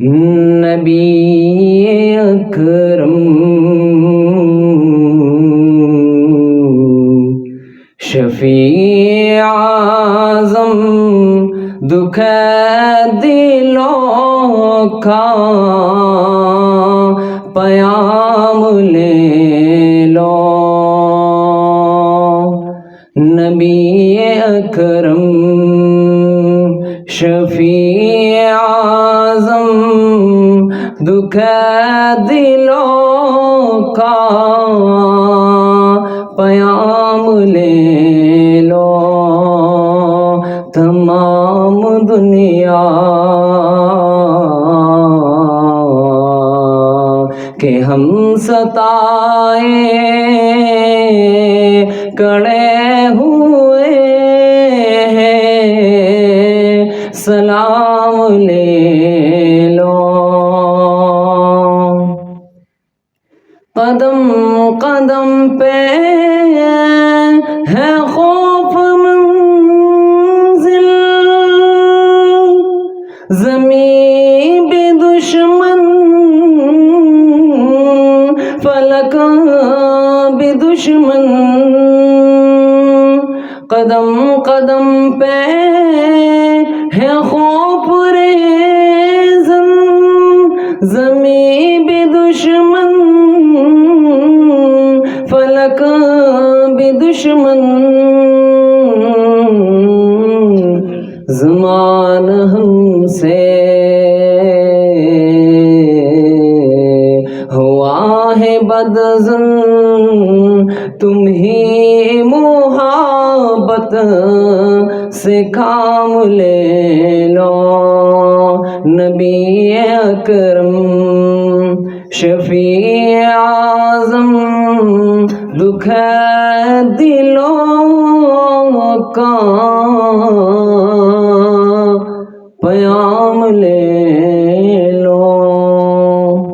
نبی اکرم شفیع اعظم دکھ دلوں کا پیام لے لو نبی اکرم شفیع اعظم دکھ دلوں کا پیام لے لو تمام دنیا کہ ہم ستائے کڑے ہوئے ہیں سلام لے لو قدم قدم پہ ہے خوف منزل زمین بھی دشمن فلک بھی دشمن قدم قدم پہ ہے خوف ریزن زمین بھی دشمن فلک بھی دشمن زمان ہم سے ہوا ہے بدظن تم ہی محبت سے کام لے لو نبی اکرم شفیع اعظم دکھ دلوں کا پیام لے